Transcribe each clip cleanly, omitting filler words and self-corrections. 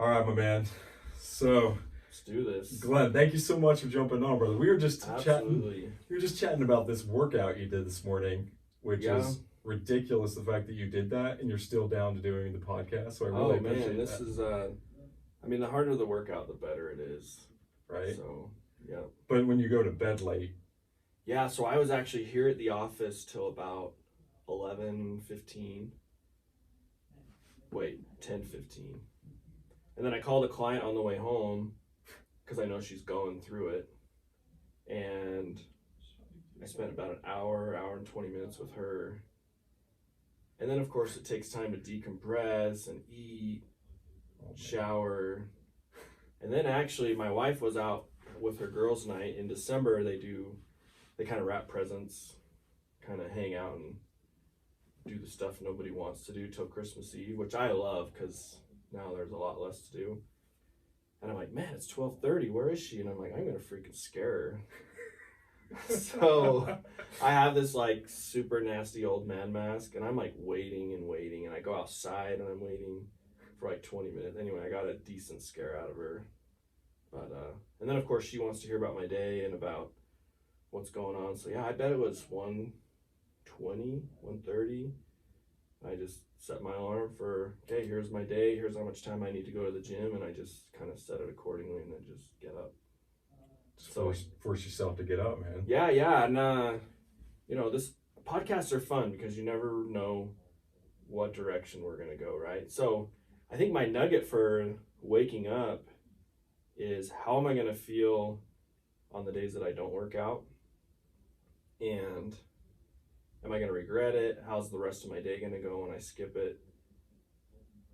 All right, my man. So, Let's do this. Glenn, thank you so much for jumping on, brother. We were just chatting. Absolutely. We were just chatting about this workout you did this morning, which Yeah. is ridiculous. The fact that you did that and you're still down to doing the podcast. So I really Oh appreciate man, this that. is I mean, the harder the workout, the better it is. Right. So, yeah. But when you go to bed late, Yeah, so I was actually here at the office till about 11:15. Wait, 10:15. And then I called a client on the way home because I know she's going through it. And I spent about an hour and 20 minutes with her. And then, of course, it takes time to decompress and eat, shower. And then, actually, my wife was out with her girls' night. In December, they kind of wrap presents, kind of hang out and do the stuff nobody wants to do till Christmas Eve, which I love because now there's a lot less to do. And I'm like, man, it's 12:30. Where is she? And I'm like, I'm going to freaking scare her. So I have this like super nasty old man mask and I'm like waiting and I go outside and I'm waiting for like 20 minutes. Anyway, I got a decent scare out of her. But and then of course she wants to hear about my day and about what's going on. So yeah, I bet it was 1:20, 1:30. I just set my alarm for, okay, here's my day, here's how much time I need to go to the gym, and I just kind of set it accordingly and then just get up. so force yourself to get up, man. Yeah, and this podcasts are fun because you never know what direction we're gonna go, right? So I think my nugget for waking up is how am I gonna feel on the days that I don't work out, and am I gonna regret it? How's the rest of my day gonna go when I skip it?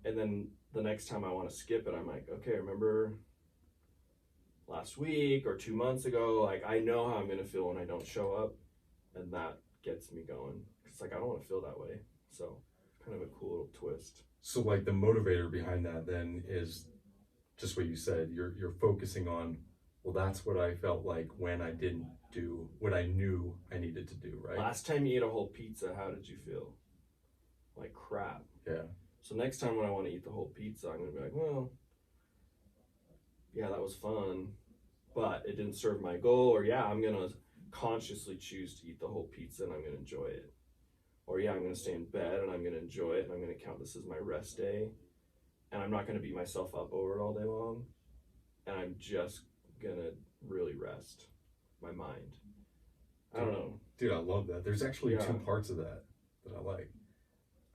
And then the next time I want to skip it, I'm like, okay, remember last week or 2 months ago, like I know how I'm gonna feel when I don't show up, and that gets me going. It's like I don't want to feel that way, so kind of a cool little twist. So like the motivator behind that then is just what you said. You're focusing on, well, that's what I felt like when I didn't do what I knew I needed to do, right? Last time you ate a whole pizza, how did you feel? Like crap. Yeah. So next time when I want to eat the whole pizza, I'm gonna be like, well, yeah, that was fun, but it didn't serve my goal. Or yeah, I'm gonna consciously choose to eat the whole pizza and I'm gonna enjoy it. Or yeah, I'm gonna stay in bed and I'm gonna enjoy it and I'm gonna count this as my rest day, and I'm not gonna beat myself up over it all day long, and I'm just gonna really rest my mind. I don't know. Dude, I love that. There's actually Yeah. two parts of that I like.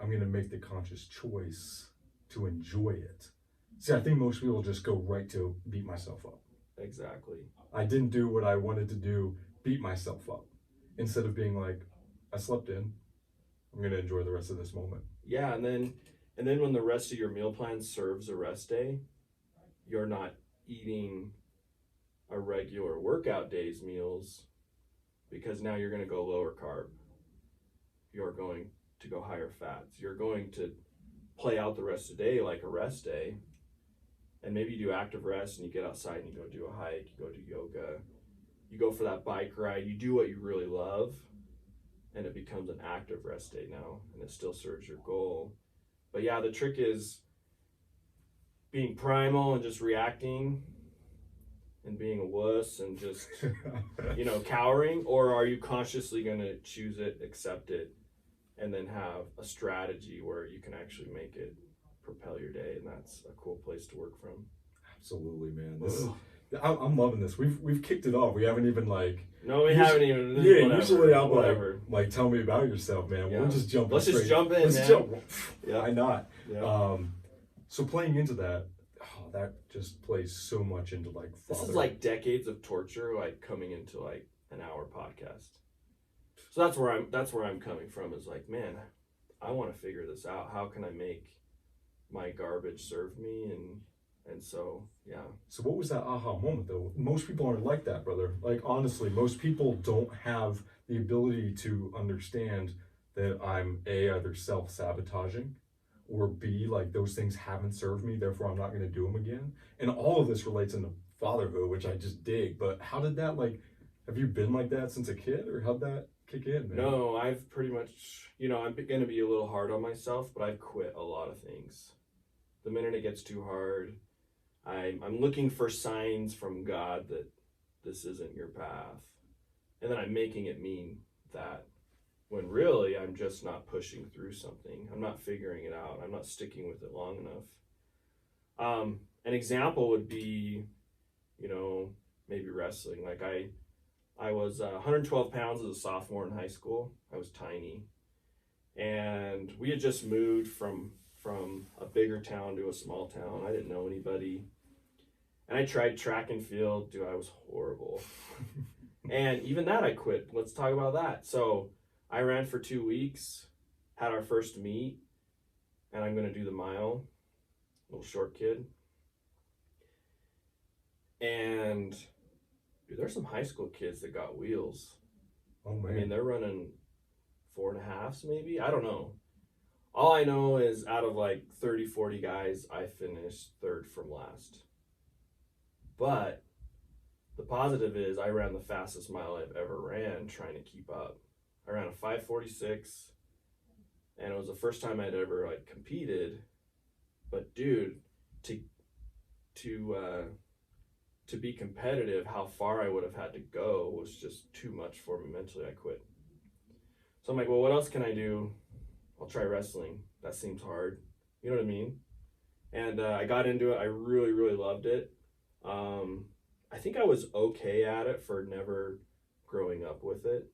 I'm going to make the conscious choice to enjoy it. See, I think most people just go right to beat myself up. Exactly. I didn't do what I wanted to do, beat myself up. Instead of being like, I slept in, I'm going to enjoy the rest of this moment. Yeah, and then when the rest of your meal plan serves a rest day, you're not eating a regular workout day's meals, because now you're going to go lower carb. You're going to go higher fats. You're going to play out the rest of the day like a rest day. And maybe you do active rest and you get outside and you go do a hike, you go do yoga, you go for that bike ride, you do what you really love, and it becomes an active rest day now, and it still serves your goal. But yeah, the trick is being primal and just reacting and being a wuss and just, cowering, or are you consciously going to choose it, accept it, and then have a strategy where you can actually make it propel your day, and that's a cool place to work from. Absolutely, man. I'm loving this. We've kicked it off. We haven't even No, we haven't even. Yeah, whatever, usually I'm whatever. like, tell me about yourself, man. Yeah. We'll just jump. Let's straight. just jump in, Let's man. jump. Yeah. Why not? Yeah. So playing into that, that just plays so much into like. This is like decades of torture, like coming into like an hour podcast. So that's where I'm coming from. Is like, man, I want to figure this out. How can I make my garbage serve me? And so, yeah. So what was that aha moment though? Most people aren't like that, brother. Like honestly, most people don't have the ability to understand that I'm either self-sabotaging, or B, like those things haven't served me, therefore I'm not going to do them again. And all of this relates into fatherhood, which I just dig. But how did that, have you been like that since a kid, or how'd that kick in, man? No, I've pretty much, I'm going to be a little hard on myself, but I've quit a lot of things. The minute it gets too hard, I'm looking for signs from God that this isn't your path. And then I'm making it mean that, when really I'm just not pushing through something. I'm not figuring it out. I'm not sticking with it long enough. An example would be, maybe wrestling. Like I was 112 pounds as a sophomore in high school. I was tiny. And we had just moved from a bigger town to a small town. I didn't know anybody. And I tried track and field. Dude, I was horrible. And even that I quit. Let's talk about that. So I ran for 2 weeks, had our first meet, and I'm going to do the mile. Little short kid. And dude, there's some high school kids that got wheels. Oh man. I mean, they're running 4.5s maybe. I don't know. All I know is out of like 30, 40 guys, I finished third from last. But the positive is I ran the fastest mile I've ever ran trying to keep up. I ran a 5:46, and it was the first time I'd ever like competed. But dude, to be competitive, how far I would have had to go was just too much for me mentally. I quit. So I'm like, well, what else can I do? I'll try wrestling. That seems hard. You know what I mean? And I got into it. I really, really loved it. I think I was okay at it for never growing up with it.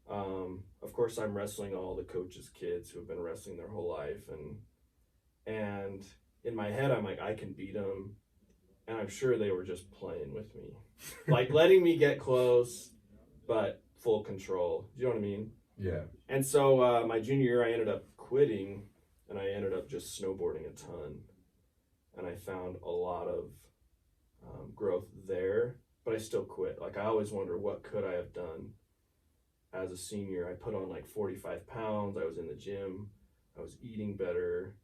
Of course, I'm wrestling all the coaches' kids who have been wrestling their whole life, and in my head, I'm like, I can beat them, and I'm sure they were just playing with me, like letting me get close, but full control. Do you know what I mean? Yeah. And so my junior year, I ended up quitting, and I ended up just snowboarding a ton, and I found a lot of growth there, but I still quit. Like, I always wonder, what could I have done as a senior? I put on like 45 pounds. I was in the gym. I was eating better.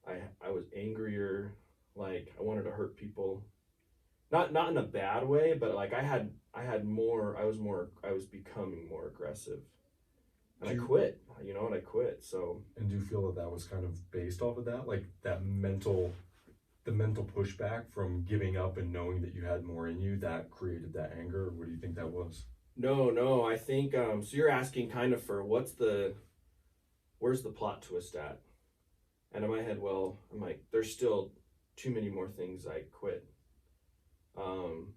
I was angrier. Like, I wanted to hurt people. Not in a bad way, but like I was becoming more aggressive. And I quit, and I quit. So. And do you feel that was kind of based off of that? Like the mental pushback from giving up and knowing that you had more in you that created that anger? Or what do you think that was? No, I think, so you're asking kind of for where's the plot twist at? And in my head, well, I'm like, there's still too many more things I quit. And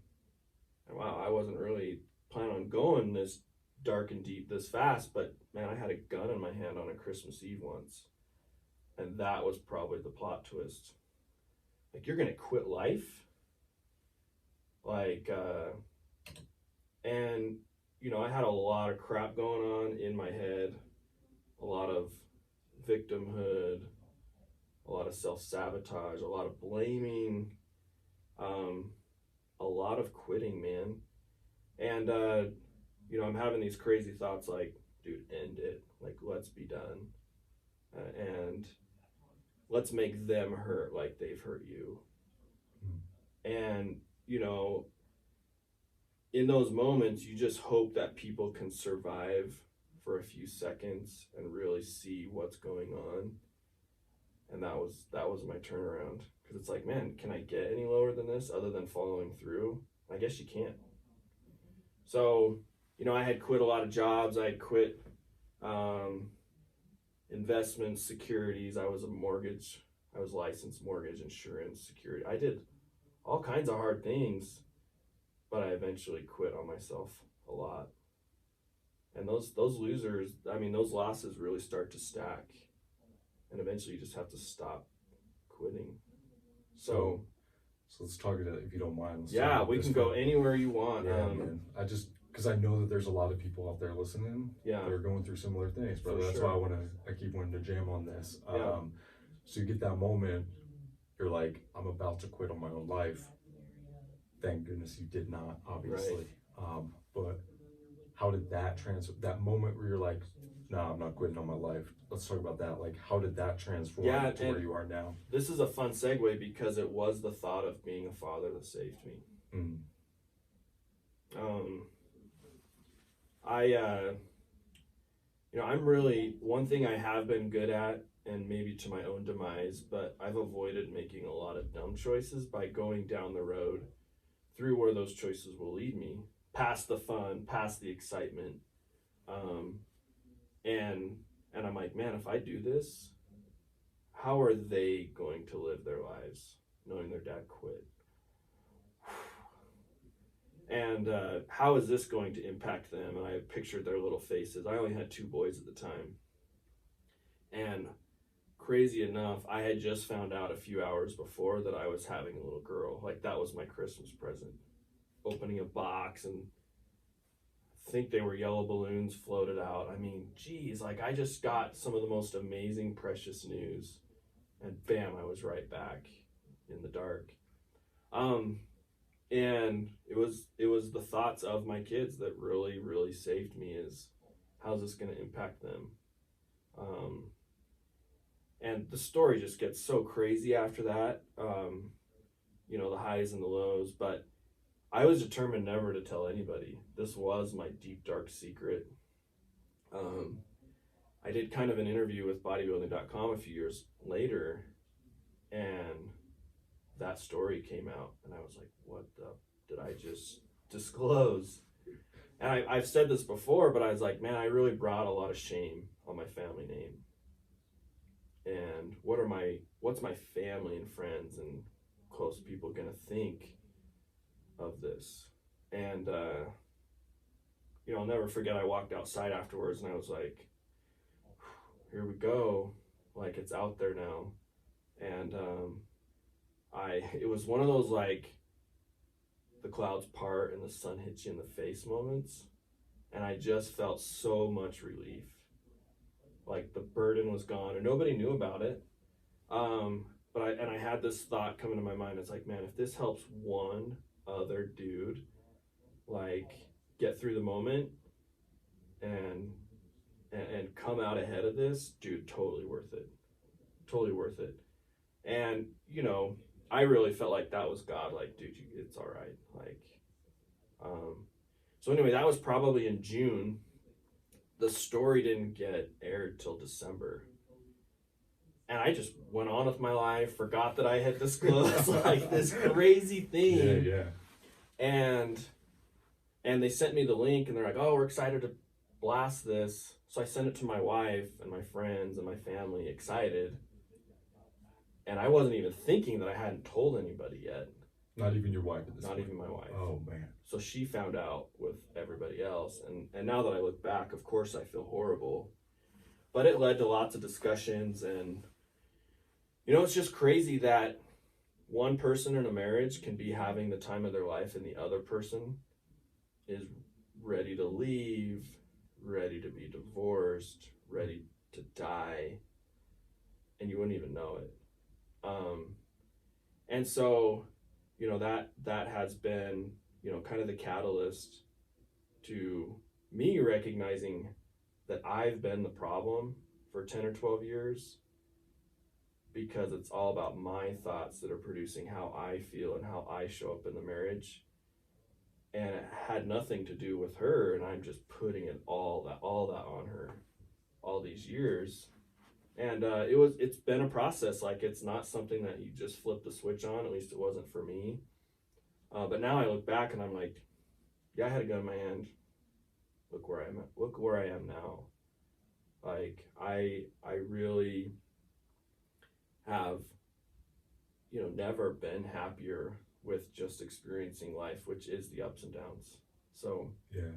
wow, I wasn't really planning on going this dark and deep this fast, but man, I had a gun in my hand on a Christmas Eve once. And that was probably the plot twist. Like, you're going to quit life? Like, and, I had a lot of crap going on in my head, a lot of victimhood, a lot of self-sabotage, a lot of blaming, a lot of quitting, man. And, I'm having these crazy thoughts like, dude, end it. Like, let's be done. And let's make them hurt like they've hurt you. And, in those moments, you just hope that people can survive for a few seconds and really see what's going on. And that was my turnaround. Because it's like, man, can I get any lower than this other than following through? I guess you can't. So, I had quit a lot of jobs. I had quit investments, securities. I was licensed mortgage, insurance, security. I did all kinds of hard things, but I eventually quit on myself a lot. And those losses really start to stack. And eventually you just have to stop quitting. So let's talk about it, if you don't mind. Yeah, we can go anywhere you want. Yeah, man. Because I know that there's a lot of people out there listening. Yeah. That are going through similar things, brother. That's why I keep wanting to jam on this. Yeah. So you get that moment, you're like, I'm about to quit on my own life. Thank goodness you did not, obviously. Right. But how did that that moment where you're like, nah, I'm not quitting on my life. Let's talk about that. Like, how did that transform to where you are now? This is a fun segue because it was the thought of being a father that saved me. Mm. I'm really, one thing I have been good at and maybe to my own demise, but I've avoided making a lot of dumb choices by going down the road through where those choices will lead me, past the fun, past the excitement. Um, and I'm like, man, if I do this, how are they going to live their lives knowing their dad quit? And how is this going to impact them? And I pictured their little faces. I only had 2 boys at the time. And crazy enough, I had just found out a few hours before that I was having a little girl. Like, that was my Christmas present. Opening a box, and I think they were yellow balloons floated out. I mean, geez, like, I just got some of the most amazing, precious news. And bam, I was right back in the dark. And it was the thoughts of my kids that really, really saved me. Is how's this going to impact them? And the story just gets so crazy after that. The highs and the lows, but I was determined never to tell anybody. This was my deep, dark secret. I did kind of an interview with bodybuilding.com a few years later, and that story came out, and I was like, what the did I just disclose? And I've said this before, but I was like, man, I really brought a lot of shame on my family name. And what's my family and friends and close people gonna think of this? And I'll never forget, I walked outside afterwards and I was like, here we go, like, it's out there now. And it was one of those, like, the clouds part and the sun hits you in the face moments, and I just felt so much relief. Like, the burden was gone, and nobody knew about it. But I had this thought come into my mind. It's like, man, if this helps one other dude, like, get through the moment and come out ahead of this, dude, totally worth it. Totally worth it. And I really felt like that was God. Like, dude, it's all right. Like, so anyway, that was probably in June. The story didn't get aired till December. And I just went on with my life, forgot that I had disclosed like this crazy thing. Yeah. And they sent me the link, and they're like, oh, we're excited to blast this. So I sent it to my wife and my friends and my family, excited. And I wasn't even thinking that I hadn't told anybody yet. Not even your wife at this point? Not even my wife. Oh, man. So she found out with everybody else. And now that I look back, of course I feel horrible. But it led to lots of discussions. And, it's just crazy that one person in a marriage can be having the time of their life, and the other person is ready to leave, ready to be divorced, ready to die, and you wouldn't even know it. And so, that has been, kind of the catalyst to me recognizing that I've been the problem for 10 or 12 years, because it's all about my thoughts that are producing how I feel and how I show up in the marriage. And it had nothing to do with her, and I'm just putting it all that on her all these years. And it's been a process. Like, it's not something that you just flip the switch on. At least it wasn't for me. But now I look back and I'm like, yeah, I had a gun in my hand. Look where I'm at. Look where I am now. Like, I really have, never been happier with just experiencing life, which is the ups and downs. So yeah,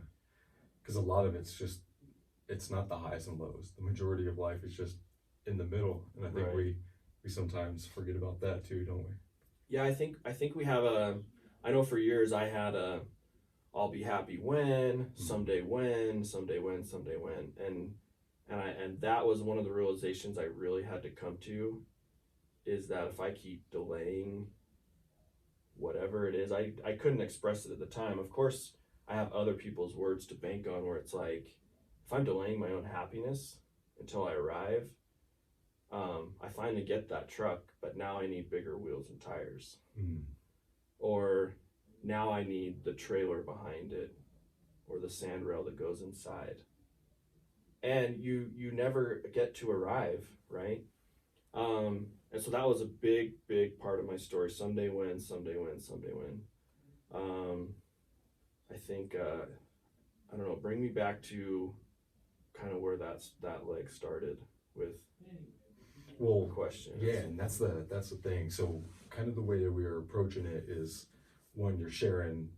because a lot of it's not the highs and lows. The majority of life is just in the middle, and I think right. we sometimes forget about that too, don't we? Yeah, I think we have I know for years I had I'll be happy when, someday when, someday when, someday when, and that was one of the realizations I really had to come to, is that if I keep delaying whatever it is, I couldn't express it at the time. Of course, I have other people's words to bank on, where it's like, if I'm delaying my own happiness until I arrive, I finally get that truck, but now I need bigger wheels and tires. Or now I need the trailer behind it, or the sandrail that goes inside. And you never get to arrive, right? And so that was a big, big part of my story. Someday win, someday win, someday win. I think, I don't know, bring me back to kind of where that leg started with Well, questions. yeah, and that's the thing. So kind of the way that we are approaching it is when you're sharing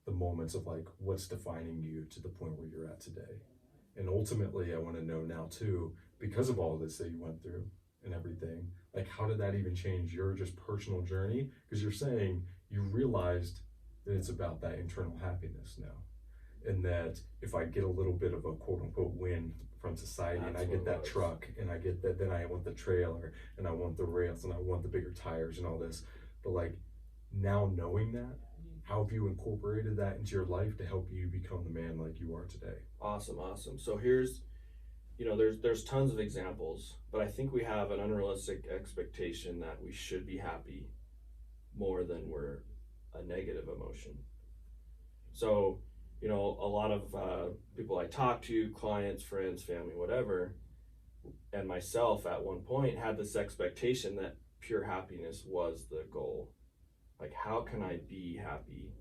the moments of like what's defining you to the point where you're at today. And ultimately I want to know now too, because of all this that you went through and everything, like how did that even change your just personal journey? Because you're saying you realized that it's about that internal happiness now. And that if I get a little bit of a quote unquote win from society and I get that truck and I get that, then I want the trailer and I want the rails and I want the bigger tires and all this. But like now knowing that, how have you incorporated that into your life to help you become the man like you are today? Awesome. So here's, there's tons of examples, but I think we have an unrealistic expectation that we should be happy more than we're a negative emotion. So, a lot of people I talk to, clients, friends, family, whatever, and myself at one point had this expectation that pure happiness was the goal. Like, how can I be happy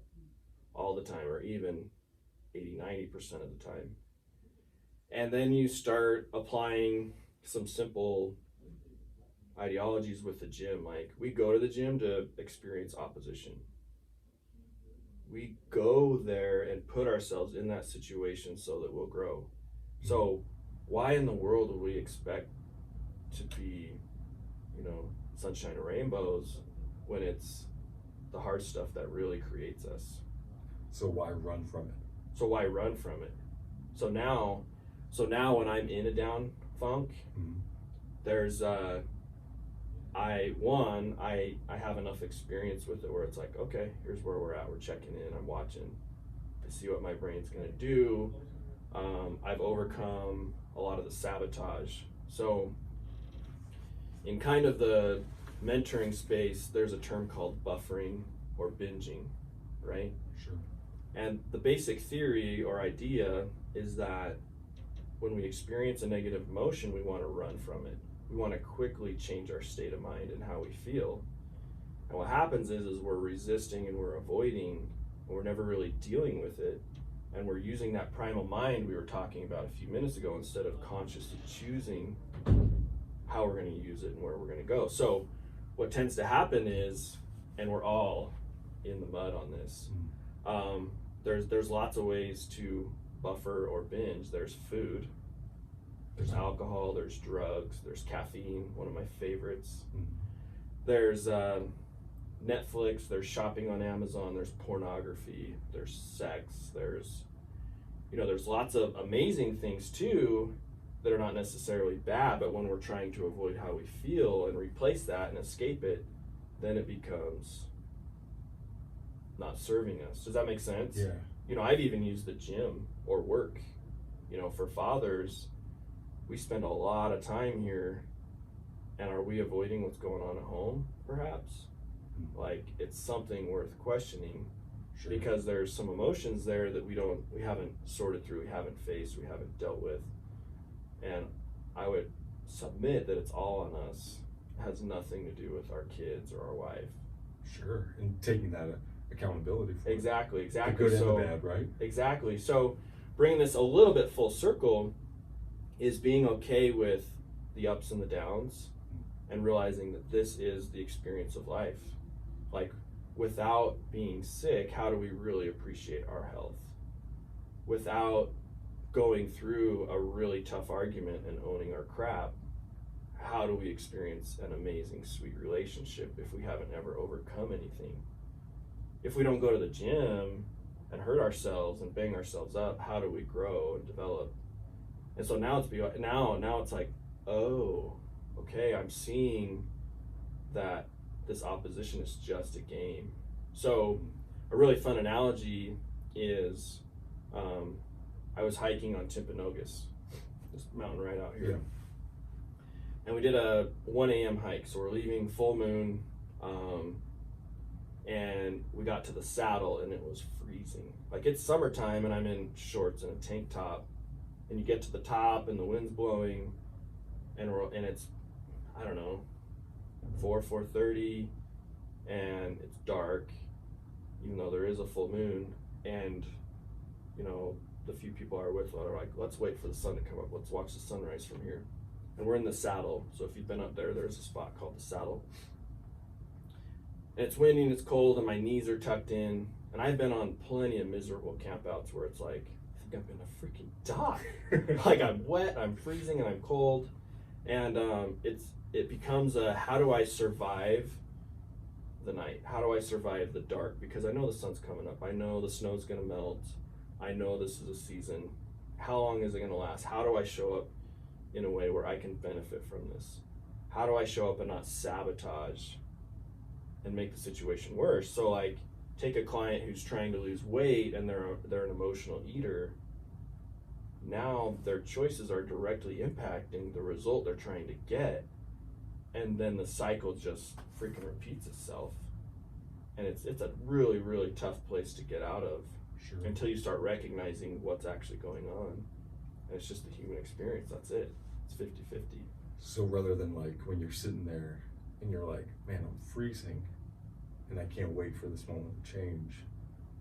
all the time, or even 80-90% of the time? And then you start applying some simple ideologies with the gym. Like, we go to the gym to experience opposition. We go there and put ourselves in that situation so that we'll grow. So why in the world would we expect to be, sunshine and rainbows when it's the hard stuff that really creates us? So why run from it? So now when I'm in a down funk, there's I have enough experience with it where it's like, okay, here's where we're at. We're checking in. I'm watching. I see what my brain's gonna do. I've overcome a lot of the sabotage. So in kind of the mentoring space, there's a term called buffering or binging, right? Sure. And the basic theory or idea is that when we experience a negative emotion, we want to run from it. We want to quickly change our state of mind and how we feel. And what happens is we're resisting and we're avoiding, and we're never really dealing with it. And we're using that primal mind we were talking about a few minutes ago instead of consciously choosing how we're going to use it and where we're going to go. So what tends to happen is, and we're all in the mud on this, there's lots of ways to buffer or binge. There's food, there's alcohol, there's drugs, there's caffeine, one of my favorites. There's Netflix, there's shopping on Amazon, there's pornography, there's sex, there's lots of amazing things too that are not necessarily bad, but when we're trying to avoid how we feel and replace that and escape it, then it becomes not serving us. Does that make sense? Yeah. I've even used the gym or work. For fathers, we spend a lot of time here, and are we avoiding what's going on at home, perhaps? Like, it's something worth questioning. Sure. Because there's some emotions there that we haven't sorted through, we haven't faced, we haven't dealt with. And I would submit that it's all on us. It has nothing to do with our kids or our wife. Sure, and taking that accountability for Exactly. the good and the bad, right? Exactly. So bringing this a little bit full circle is being okay with the ups and the downs and realizing that this is the experience of life. Like, without being sick, how do we really appreciate our health? Without going through a really tough argument and owning our crap, how do we experience an amazing, sweet relationship if we haven't ever overcome anything? If we don't go to the gym and hurt ourselves and bang ourselves up, how do we grow and develop? And so now it's like, oh, okay, I'm seeing that this opposition is just a game. So a really fun analogy is I was hiking on Timpanogos, this mountain right out here. Yeah. And we did a 1 a.m. hike. So we're leaving full moon, and we got to the saddle and it was freezing. Like, it's summertime and I'm in shorts and a tank top, and you get to the top and the wind's blowing, and it's I don't know, 4:30, and it's dark, even though there is a full moon, and you know, the few people I are with are like, let's wait for the sun to come up. Let's watch the sunrise from here. And we're in the saddle. So if you've been up there, there's a spot called the saddle. And it's windy and it's cold and my knees are tucked in. And I've been on plenty of miserable campouts where it's like, I think I'm gonna freaking die. Like I'm wet, I'm freezing, and I'm cold. And it becomes a, how do I survive the night? How do I survive the dark? Because I know the sun's coming up. I know the snow's gonna melt. I know this is a season. How long is it gonna last? How do I show up in a way where I can benefit from this? How do I show up and not sabotage and make the situation worse? So like, take a client who's trying to lose weight and they're an emotional eater. Now their choices are directly impacting the result they're trying to get, and then the cycle just freaking repeats itself. And it's a really, really tough place to get out of. Sure. Until you start recognizing what's actually going on. And it's just the human experience, that's it. It's 50-50. So rather than like when you're sitting there and you're like, man, I'm freezing and I can't wait for this moment to change,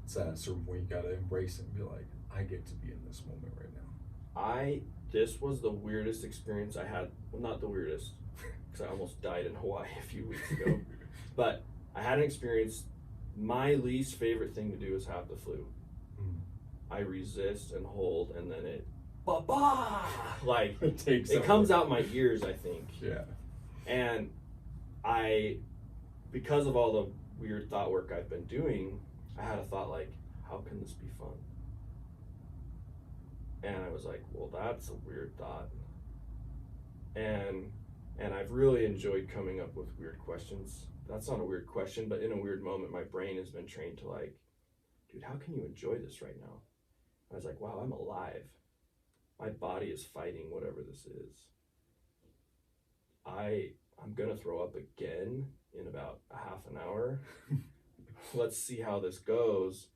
it's at a certain point you gotta embrace it and be like, I get to be in this moment right now. This was the weirdest experience I had. Well, not the weirdest, because I almost died in Hawaii a few weeks ago. But I had an experience. My least favorite thing to do is have the flu. I resist and hold, and then it, like it comes out my ears, I think. Yeah. And because of all the weird thought work I've been doing, I had a thought like, how can this be fun? And I was like, well, that's a weird thought. And I've really enjoyed coming up with weird questions. That's not a weird question, but in a weird moment, my brain has been trained to like, dude, how can you enjoy this right now? I was like, wow, I'm alive. My body is fighting whatever this is. I'm gonna throw up again in about a half an hour. Let's see how this goes.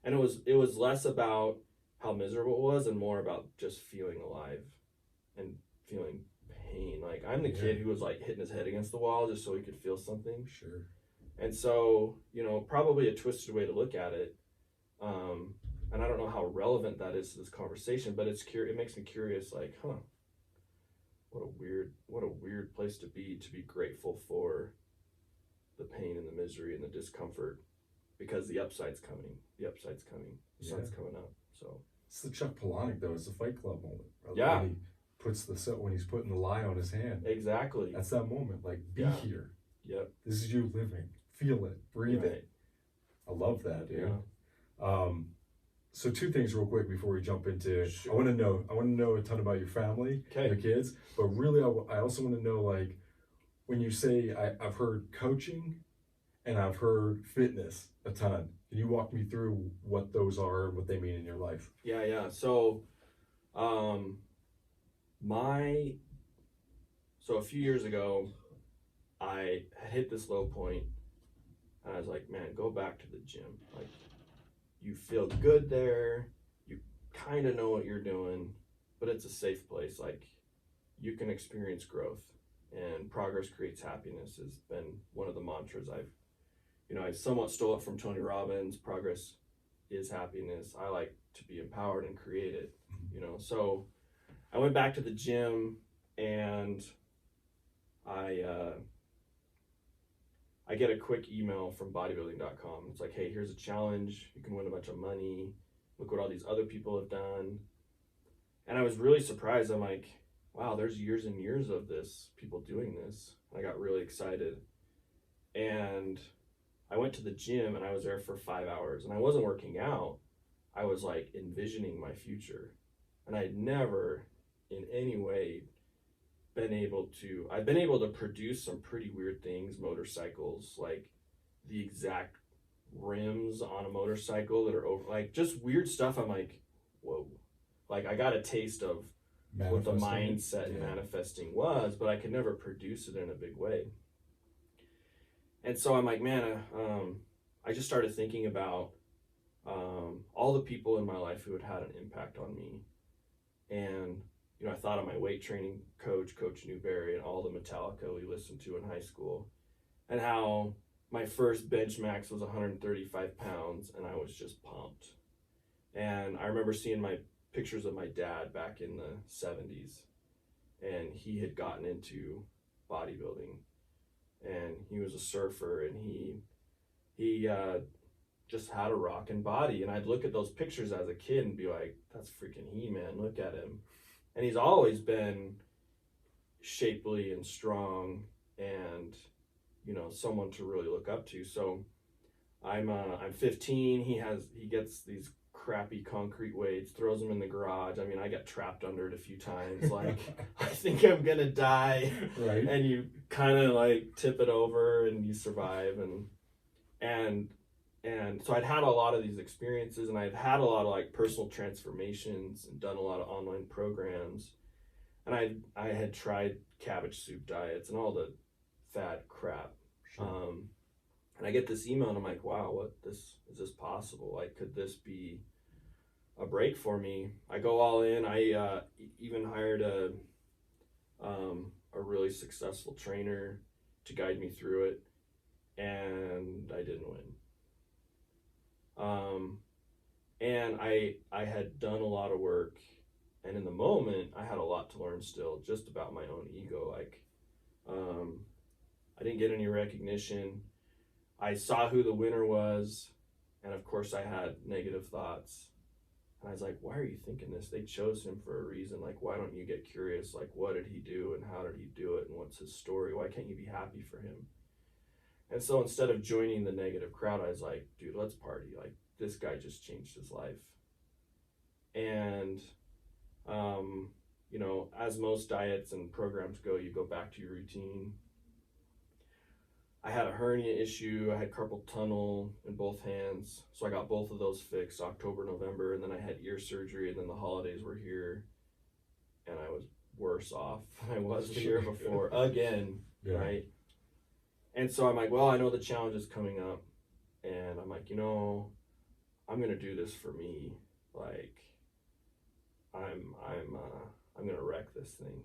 And it was less about how miserable it was and more about just feeling alive and feeling pain. Like I'm the kid who was like hitting his head against the wall just so he could feel something. Sure. And so, you know, probably a twisted way to look at it. And I don't know how relevant that is to this conversation, but it makes me curious, like, what a weird place to be grateful for the pain and the misery and the discomfort, because the upside's coming. The sun's coming up. So it's the Chuck Palahniuk though. It's the Fight Club moment. Yeah. When he's putting the lie on his hand. Exactly. That's that moment. Like, be here. Yep. This is you living. Feel it. Breathe Right. it. I love that, dude. Yeah. So two things real quick before we jump into. Sure. I want to know a ton about your family, your kids, but really I also want to know, like, when you say I've heard coaching and I've heard fitness a ton. Can you walk me through what those are and what they mean in your life? Yeah. So, a few years ago, I had hit this low point, and I was like, man, go back to the gym. Like, you feel good there, you kind of know what you're doing, but it's a safe place. Like, you can experience growth, and progress creates happiness has been one of the mantras I somewhat stole it from Tony Robbins. Progress is happiness. I like to be empowered and create it, So I went back to the gym, and I get a quick email from bodybuilding.com. It's like, hey, here's a challenge. You can win a bunch of money. Look what all these other people have done. And I was really surprised. I'm like, wow, there's years and years of this, people doing this. I got really excited. And I went to the gym and I was there for 5 hours, and I wasn't working out. I was like envisioning my future. And I had never in any way I've been able to produce some pretty weird things, motorcycles, like the exact rims on a motorcycle that are over, like just weird stuff. I'm like, whoa, like I got a taste of what the mindset and manifesting was, but I could never produce it in a big way. And so I'm like, man, I just started thinking about all the people in my life who had had an impact on me. And I thought of my weight training coach, Coach Newberry, and all the Metallica we listened to in high school, and how my first bench max was 135 pounds, and I was just pumped. And I remember seeing my pictures of my dad back in the 70s, and he had gotten into bodybuilding, and he was a surfer, and he just had a rockin' body. And I'd look at those pictures as a kid and be like, that's freaking He-Man, look at him. And he's always been shapely and strong and, someone to really look up to. So I'm 15. He gets these crappy concrete weights, throws them in the garage. I mean, I got trapped under it a few times. Like, I think I'm gonna die. Right. And you kind of like tip it over and you survive. And so I'd had a lot of these experiences, and I'd had a lot of like personal transformations and done a lot of online programs. And I had tried cabbage soup diets and all the fad crap. Sure. And I get this email and I'm like, wow, is this possible? Like, could this be a break for me? I go all in. I even hired a really successful trainer to guide me through it, and I didn't win. And I had done a lot of work, and in the moment I had a lot to learn still, just about my own ego. Like, I didn't get any recognition. I saw who the winner was, and of course I had negative thoughts. And I was like, why are you thinking this? They chose him for a reason. Like, why don't you get curious? Like, what did he do, and how did he do it, and what's his story? Why can't you be happy for him? And so instead of joining the negative crowd, I was like, dude, let's party. Like, this guy just changed his life. And, as most diets and programs go, you go back to your routine. I had a hernia issue. I had carpal tunnel in both hands. So I got both of those fixed October, November, and then I had ear surgery, and then the holidays were here, and I was worse off than I was the year before again, Yeah. right? And so I'm like, well, I know the challenge is coming up, and I'm like, I'm gonna do this for me. Like, I'm gonna wreck this thing.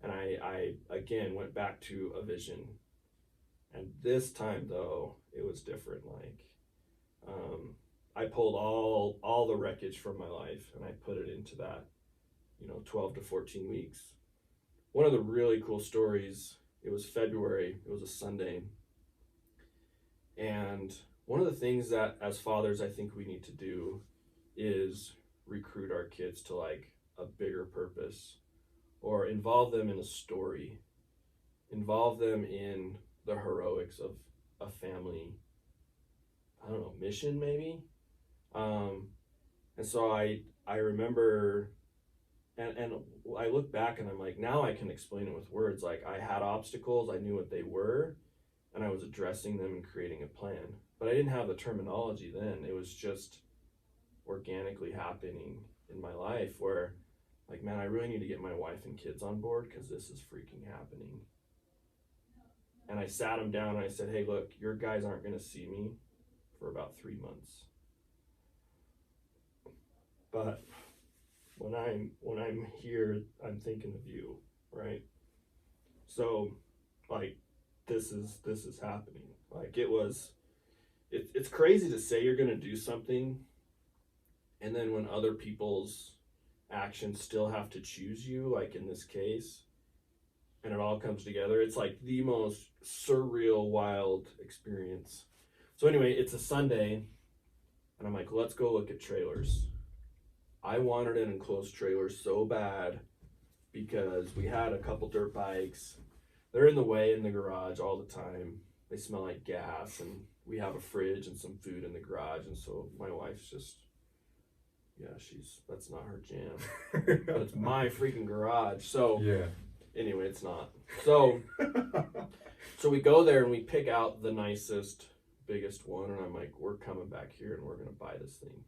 And I again went back to a vision, and this time though it was different. Like, I pulled all the wreckage from my life and I put it into that, 12 to 14 weeks. One of the really cool stories. It was February. It was a Sunday. And one of the things that as fathers I think we need to do is recruit our kids to like a bigger purpose, or involve them in a story, involve them in the heroics of a family, I don't know, mission maybe. And so I remember, and I look back and I'm like, now I can explain it with words. Like, I had obstacles, I knew what they were, and I was addressing them and creating a plan. But I didn't have the terminology then. It was just organically happening in my life where, like, man, I really need to get my wife and kids on board because this is freaking happening. And I sat them down and I said, hey, look, your guys aren't going to see me for about 3 months. But when I'm here, I'm thinking of you, right? So, like, this is happening. Like, it's crazy to say you're gonna do something, and then when other people's actions still have to choose you, like in this case, and it all comes together, it's like the most surreal, wild experience. So anyway, it's a Sunday, and I'm like, let's go look at trailers. I wanted an enclosed trailer so bad because we had a couple dirt bikes. They're in the way in the garage all the time. They smell like gas, and we have a fridge and some food in the garage. And so my wife's just, that's not her jam. But it's my freaking garage. So Yeah. anyway, it's not. So we go there and we pick out the nicest, biggest one. And I'm like, we're coming back here and we're going to buy this thing.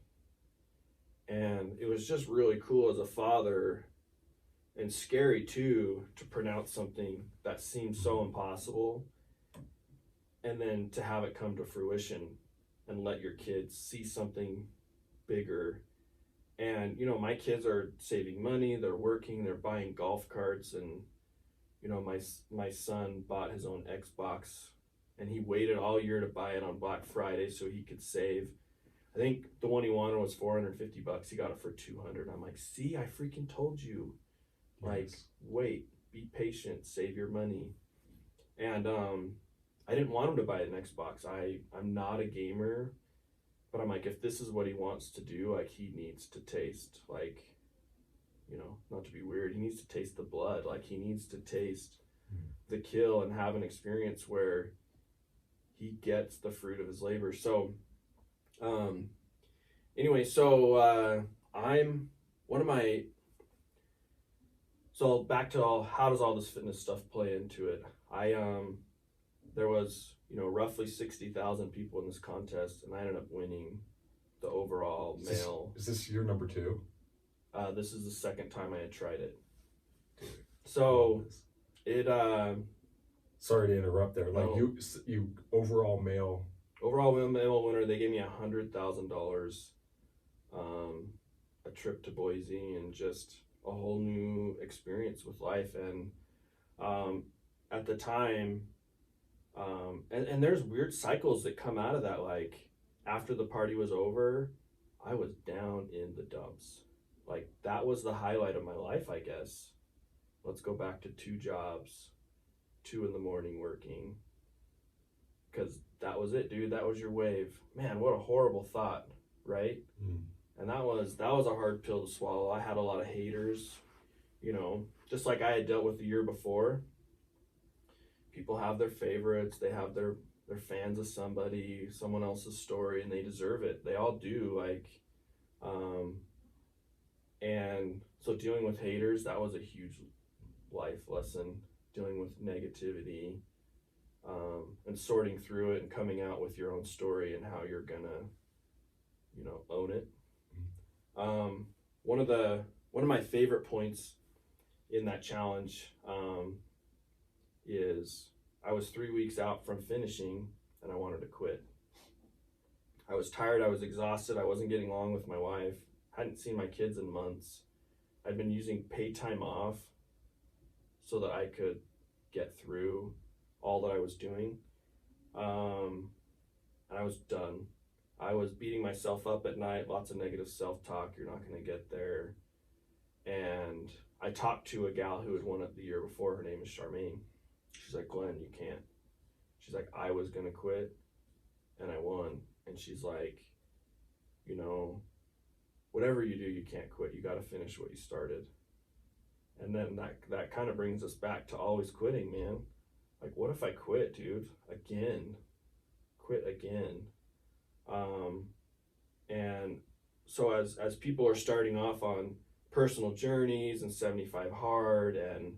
And it was just really cool as a father, and scary too, to pronounce something that seems so impossible, and then to have it come to fruition and let your kids see something bigger And, you know, my kids are saving money, they're working, they're buying golf carts, and, you know, my son bought his own Xbox, and he waited all year to buy it on Black Friday so he could save. I think the one he wanted was $450. He got it for 200. I'm like, see, I freaking told you. Like, Yes. wait, be patient, save your money. And I didn't want him to buy an Xbox. I'm not a gamer, but I'm like, if this is what he wants to do, like, he needs to taste, like, you know, not to be weird, he needs to taste the blood. Like, he needs to taste the kill and have an experience where he gets the fruit of his labor. So, anyway, so I'm one of my. So back to how does all this fitness stuff play into it? There was, you know, roughly 60,000 people in this contest, and I ended up winning the overall male. Is this year number 2? This is the second time I had tried it. Dude, So it sorry to interrupt there. Like No. you overall male. overall male winner. They gave me $100,000, a trip to Boise, and just a whole new experience with life. And at the time, and there's weird cycles that come out of that. Like, after the party was over, I was down in the dumps. Like, that was the highlight of my life, I guess. Let's go back to 2 jobs, 2 in the morning working, because that was it, dude. That was your wave. Man, what a horrible thought, right? And that was a hard pill to swallow. I had a lot of haters, you know, just like I had dealt with the year before. People have their favorites. They have their fans of somebody, someone else's story, and they deserve it. They all do. Like, and so dealing with haters, that was a huge life lesson. Dealing with negativity, and sorting through it and coming out with your own story and how you're gonna, you know, own it. One of my favorite points in that challenge is I was 3 weeks out from finishing and I wanted to quit. I was tired, I was exhausted, I wasn't getting along with my wife, hadn't seen my kids in months. I'd been using paid time off so that I could get through all that I was doing. And I was done. I was beating myself up at night, lots of negative self-talk, you're not going to get there. And I talked to a gal who had won it the year before. Her name is Charmaine. She's like, Glenn, you can't. She's like, I was going to quit and I won. And she's like, you know, whatever you do, you can't quit. You got to finish what you started. And then that kind of brings us back to always quitting, man. Like, what if I quit, dude? Again. Quit again. And so as people are starting off on personal journeys and 75 Hard and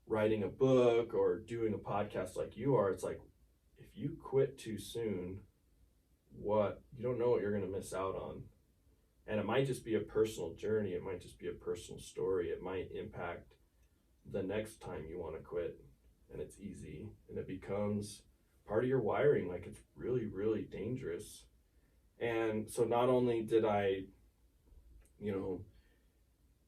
writing a book or doing a podcast like you are, it's like, if you quit too soon, you don't know what you're going to miss out on. And it might just be a personal journey. It might just be a personal story. It might impact the next time you want to quit, and it's easy and it becomes part of your wiring. Like, it's really, really dangerous. And so not only did I, you know,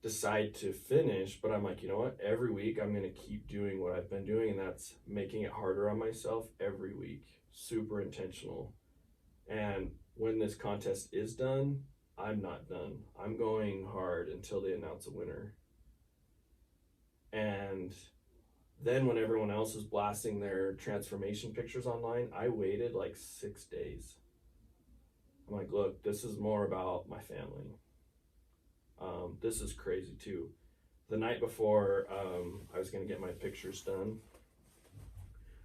decide to finish, but I'm like, you know what, every week I'm going to keep doing what I've been doing, and that's making it harder on myself every week. Super intentional. And when this contest is done, I'm not done. I'm going hard until they announce a winner. And then when everyone else is blasting their transformation pictures online, I waited like 6 days. I'm like, look, this is more about my family. This is crazy too. The night before I was going to get my pictures done,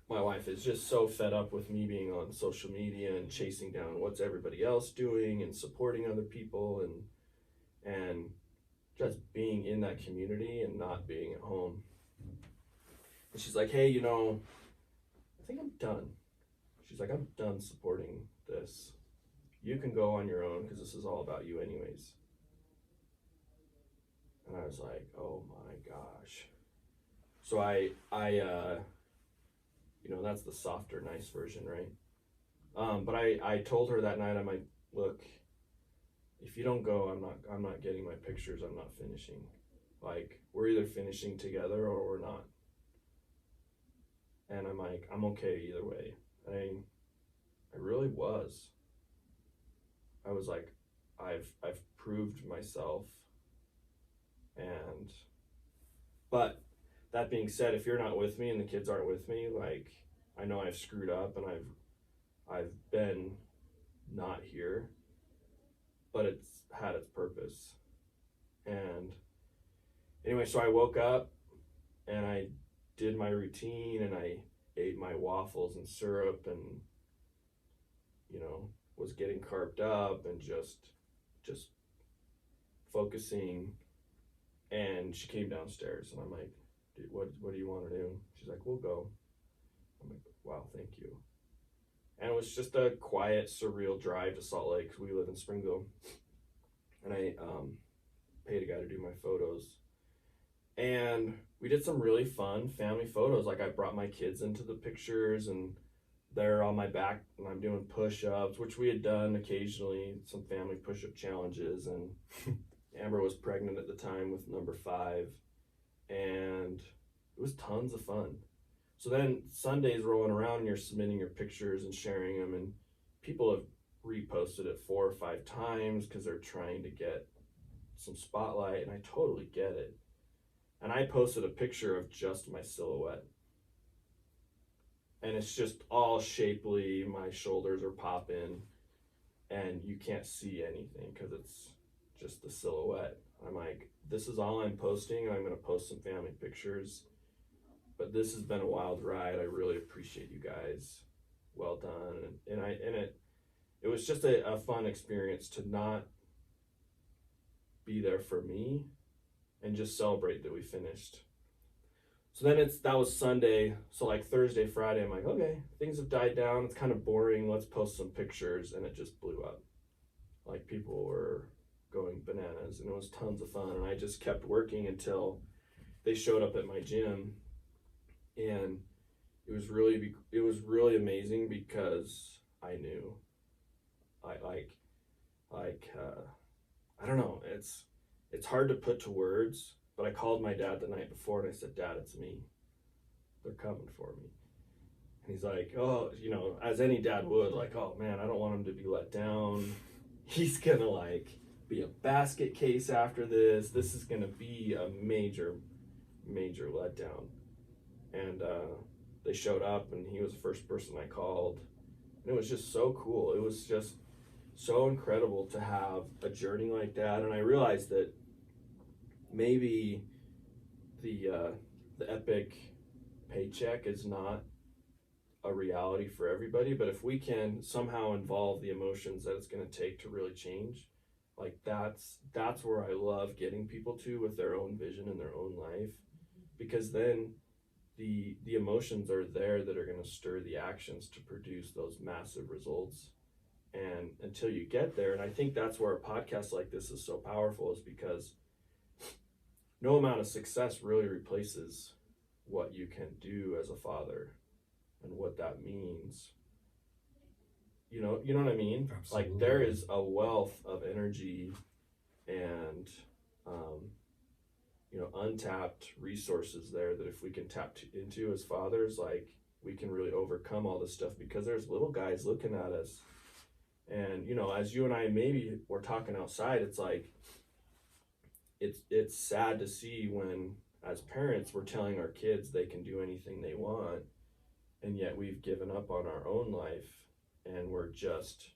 my wife is just so fed up with me being on social media and chasing down what's everybody else doing and supporting other people and just being in that community and not being at home. And she's like, hey, you know, I think I'm done. She's like, I'm done supporting this. You can go on your own because this is all about you anyways. And I was like, oh my gosh. So I you know, that's the softer, nice version, right? But I told her that night, I'm like, look, if you don't go, I'm not getting my pictures. I'm not finishing. Like, we're either finishing together or we're not. And I'm like, I'm okay either way. I really was. I was like, I've proved myself. And but that being said, if you're not with me and the kids aren't with me, like, I know I've screwed up and I've been not here, but it's had its purpose. And anyway, so I woke up and I did my routine and I ate my waffles and syrup and, you know, was getting carved up and just focusing. And she came downstairs and I'm like, dude, what do you want to do? She's like, we'll go. I'm like, wow, thank you. And it was just a quiet, surreal drive to Salt Lake. We live in Springville. And I paid a guy to do my photos. And we did some really fun family photos. Like, I brought my kids into the pictures and they're on my back and I'm doing push-ups, which we had done occasionally, some family push-up challenges. And Amber was pregnant at the time with number 5. And it was tons of fun. So then Sunday's rolling around and you're submitting your pictures and sharing them, and people have reposted it 4 or 5 times because they're trying to get some spotlight, and I totally get it. And I posted a picture of just my silhouette. And it's just all shapely, my shoulders are popping, and you can't see anything because it's just the silhouette. I'm like, this is all I'm posting, and I'm going to post some family pictures. But this has been a wild ride. I really appreciate you guys. Well done. And it was just a fun experience to not be there for me and just celebrate that we finished. So then that was Sunday. So like Thursday, Friday, I'm like, okay, things have died down. It's kind of boring. Let's post some pictures. And it just blew up. Like, people were going bananas and it was tons of fun. And I just kept working until they showed up at my gym. And it was really amazing because I knew, I don't know, it's hard to put to words, but I called my dad the night before and I said, Dad, it's me. They're coming for me. And he's like, oh, you know, as any dad would, like, oh man, I don't want him to be let down. He's gonna like be a basket case after this. This is gonna be a major letdown. And they showed up and he was the first person I called. And it was just so cool. It was just so incredible to have a journey like that. And I realized that maybe the epic paycheck is not a reality for everybody, but if we can somehow involve the emotions that it's going to take to really change, like that's where I love getting people to with their own vision in their own life, because then the emotions are there that are going to stir the actions to produce those massive results. And until you get there, and I think that's where a podcast like this is so powerful, is because no amount of success really replaces what you can do as a father and what that means. You know what I mean? Absolutely. Like, there is a wealth of energy and untapped resources there that if we can tap into as fathers, like, we can really overcome all this stuff, because there's little guys looking at us. And as you and I maybe were talking outside, it's like it's sad to see when, as parents, we're telling our kids they can do anything they want, and yet we've given up on our own life and we're just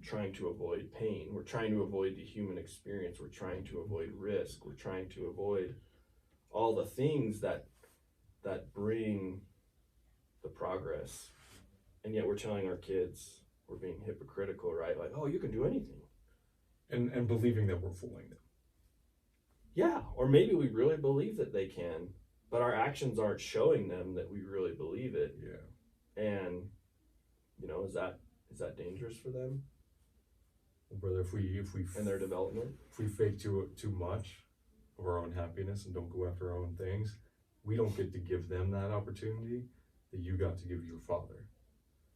trying to avoid pain. We're trying to avoid the human experience. We're trying to avoid risk. We're trying to avoid all the things that bring the progress. And yet we're telling our kids, we're being hypocritical, right? Like, oh, you can do anything. And believing that we're fooling them. Yeah, or maybe we really believe that they can, but our actions aren't showing them that we really believe it. Yeah. And is that dangerous for them? Brother, if we in their development, if we fake too much of our own happiness and don't go after our own things, we don't get to give them that opportunity that you got to give your father.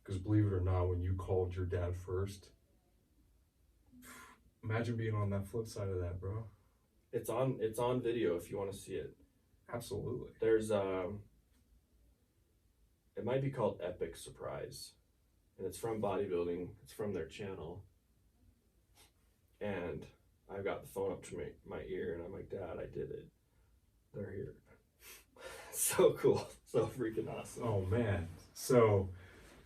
Because believe it or not, when you called your dad first, Imagine being on that flip side of that, bro. It's on video if you want to see it. Absolutely. There's it might be called Epic Surprise, and it's from bodybuilding. It's from their channel, and I've got the phone up to my ear, and I'm like, Dad, I did it. They're here. So cool, so freaking awesome. Oh man. So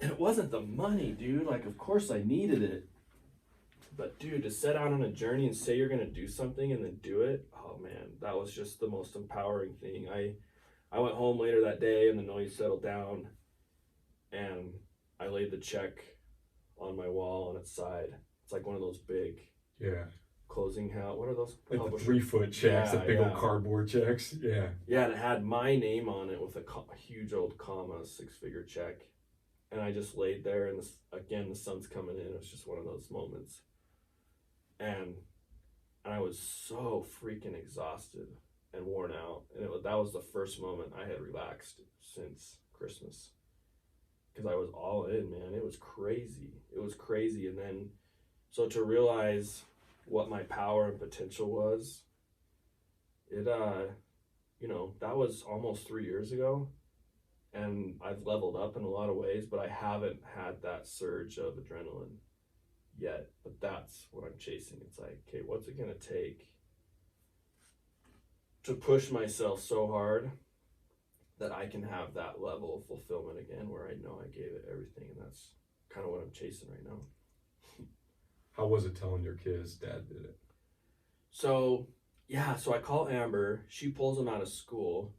And it wasn't the money, dude. Like, of course I needed it. But, dude, to set out on a journey and say you're going to do something and then do it, oh, man, that was just the most empowering thing. I went home later that day and the noise settled down. And I laid the check on my wall on its side. It's like one of those big yeah, closing house. What are those? like the 3-foot checks, Yeah, the big yeah. old cardboard checks. Yeah. Yeah, and it had my name on it with a huge old comma, 6-figure check. And I just laid there, and again, the sun's coming in. It was just one of those moments. And I was so freaking exhausted and worn out. And that was the first moment I had relaxed since Christmas. Because I was all in, man. It was crazy. It was crazy. And then, so to realize what my power and potential was, that was almost 3 years ago. And I've leveled up in a lot of ways, but I haven't had that surge of adrenaline yet. But that's what I'm chasing. It's like, okay, what's it going to take to push myself so hard that I can have that level of fulfillment again where I know I gave it everything? And that's kind of what I'm chasing right now. How was it telling your kids Dad did it? So I call Amber. She pulls them out of school.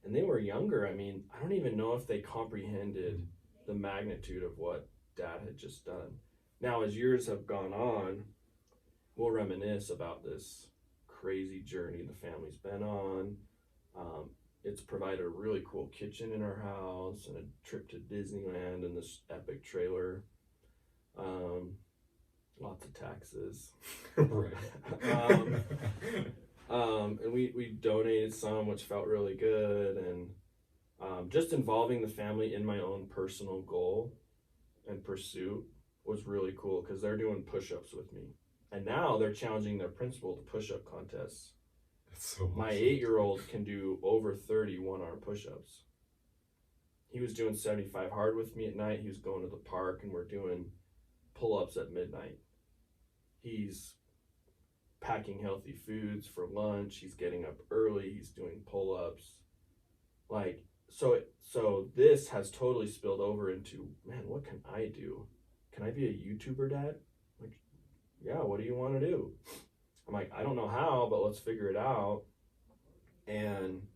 And they were younger. I mean, I don't even know if they comprehended the magnitude of what Dad had just done. Now, as years have gone on, we'll reminisce about this crazy journey the family's been on. It's provided a really cool kitchen in our house and a trip to Disneyland in this epic trailer. Lots of taxes. Right. And we donated some, which felt really good. And just involving the family in my own personal goal and pursuit was really cool because they're doing push-ups with me. And now they're challenging their principal to push-up contests. That's so My awesome. 8-year-old can do over 30 one-arm push-ups. He was doing 75 hard with me at night. He was going to the park, and we're doing pull-ups at midnight. He's packing healthy foods for lunch. He's getting up early. He's doing pull-ups. Like, so this has totally spilled over into, man, what can I do? Can I be a YouTuber, Dad? Like, yeah, what do you want to do? I'm like, I don't know how, but let's figure it out. And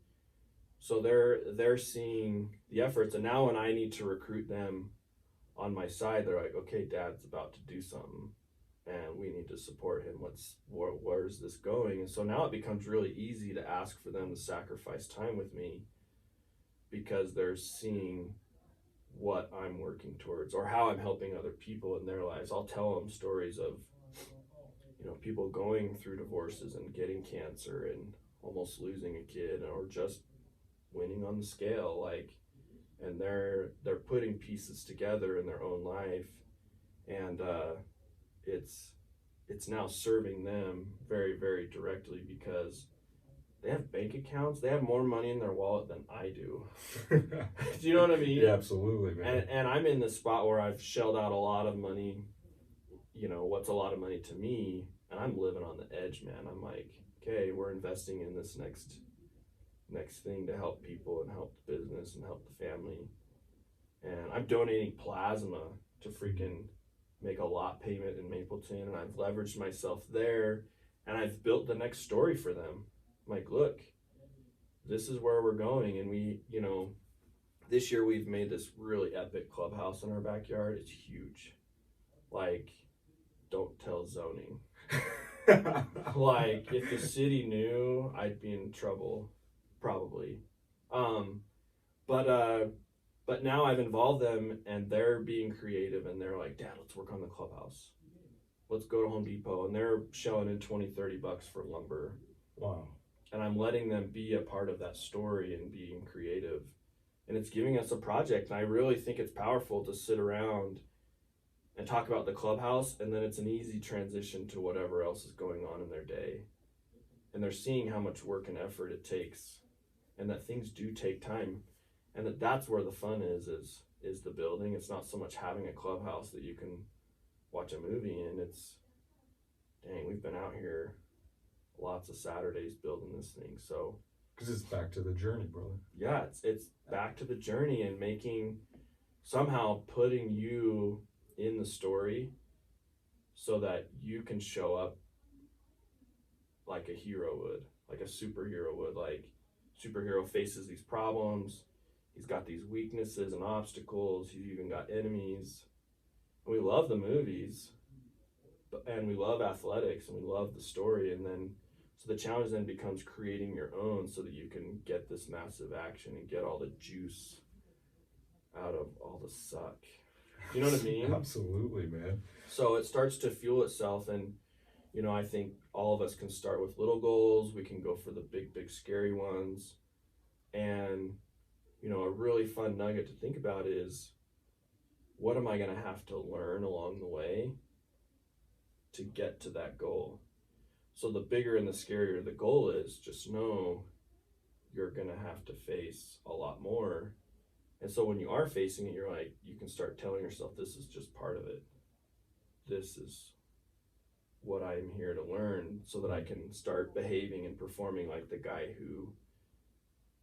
so they're seeing the efforts, and now when I need to recruit them on my side, they're like, okay, Dad's about to do something, and we need to support him. Where's this going? And so now it becomes really easy to ask for them to sacrifice time with me because they're seeing what I'm working towards or how I'm helping other people in their lives. I'll tell them stories of, people going through divorces and getting cancer and almost losing a kid or just winning on the scale, and they're putting pieces together in their own life, and it's now serving them very, very directly because they have bank accounts. They have more money in their wallet than I do. Do you know what I mean? Yeah, absolutely, man. And I'm in the spot where I've shelled out a lot of money. What's a lot of money to me? And I'm living on the edge, man. I'm like, okay, we're investing in this next thing to help people and help the business and help the family. And I'm donating plasma to freaking make a lot payment in Mapleton, and I've leveraged myself there, and I've built the next story for them. I'm like, look, this is where we're going, and we, this year we've made this really epic clubhouse in our backyard. It's huge. Like, don't tell zoning. Like, if the city knew, I'd be in trouble, probably. But now I've involved them, and they're being creative, and they're like, Dad, let's work on the clubhouse. Let's go to Home Depot, and they're shelling in $20-30 for lumber. Wow. And I'm letting them be a part of that story and being creative. And it's giving us a project, and I really think it's powerful to sit around and talk about the clubhouse, and then it's an easy transition to whatever else is going on in their day. And they're seeing how much work and effort it takes, and that things do take time, and that's where the fun is the building. It's not so much having a clubhouse that you can watch a movie in. It's, dang, we've been out here lots of Saturdays building this thing. So Because it's back to the journey, brother. yeah, it's back to the journey and somehow putting you in the story so that you can show up like a hero would, like a superhero would. Like, superhero faces these problems, he's got these weaknesses and obstacles, he's even got enemies. And we love the movies, and we love athletics, and we love the story, and then so the challenge then becomes creating your own so that you can get this massive action and get all the juice out of all the suck. You know what I mean? Absolutely, man. So it starts to fuel itself, and I think all of us can start with little goals. We can go for the big scary ones, and a really fun nugget to think about is, what am I going to have to learn along the way to get to that goal? So the bigger and the scarier the goal is, just know you're going to have to face a lot more. And so when you are facing it, you can start telling yourself, this is just part of it. This is what I'm here to learn, so that I can start behaving and performing like the guy who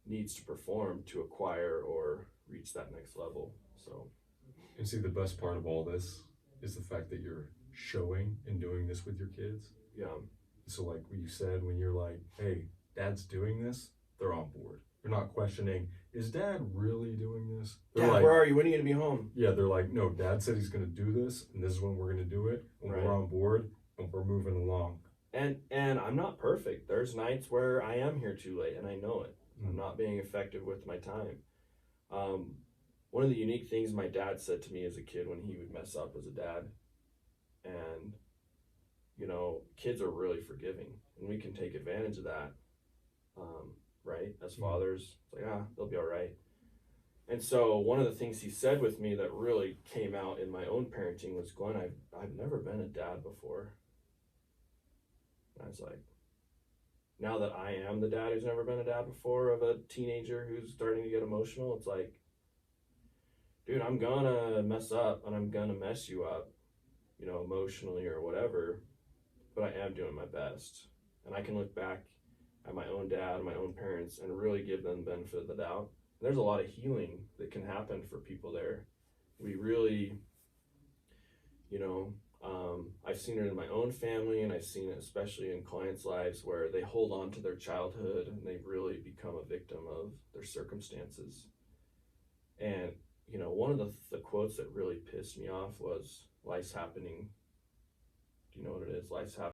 needs to perform to acquire or reach that next level. So, And see, the best part of all this is the fact that you're showing and doing this with your kids. yeah. So like you said, when you're like, hey, dad's doing this, they're on board. They're not questioning, is dad really doing this? They're Dad, like, where are you? When are you going to be home? yeah, they're like, no, dad said he's going to do this, and this is when we're going to do it, and Right. we're on board, and we're moving along. And I'm not perfect. There's nights where I am here too late, and I know it. I'm not being effective with my time. One of the unique things my dad said to me as a kid when he would mess up as a dad, and kids are really forgiving, and we can take advantage of that, right? As fathers, it's like, they'll be all right. And so one of the things he said with me that really came out in my own parenting was, Glenn, I've never been a dad before. And I was like, now that I am the dad who's never been a dad before of a teenager who's starting to get emotional, it's like, dude, I'm gonna mess up, and I'm gonna mess you up, emotionally or whatever, but I am doing my best. And I can look back at my own dad and my own parents and really give them the benefit of the doubt. There's a lot of healing that can happen for people there. We really, I've seen it in my own family, and I've seen it especially in clients' lives where they hold on to their childhood and they really become a victim of their circumstances. And, one of the quotes that really pissed me off was, life's happening. Do you know what it is? Life's happening.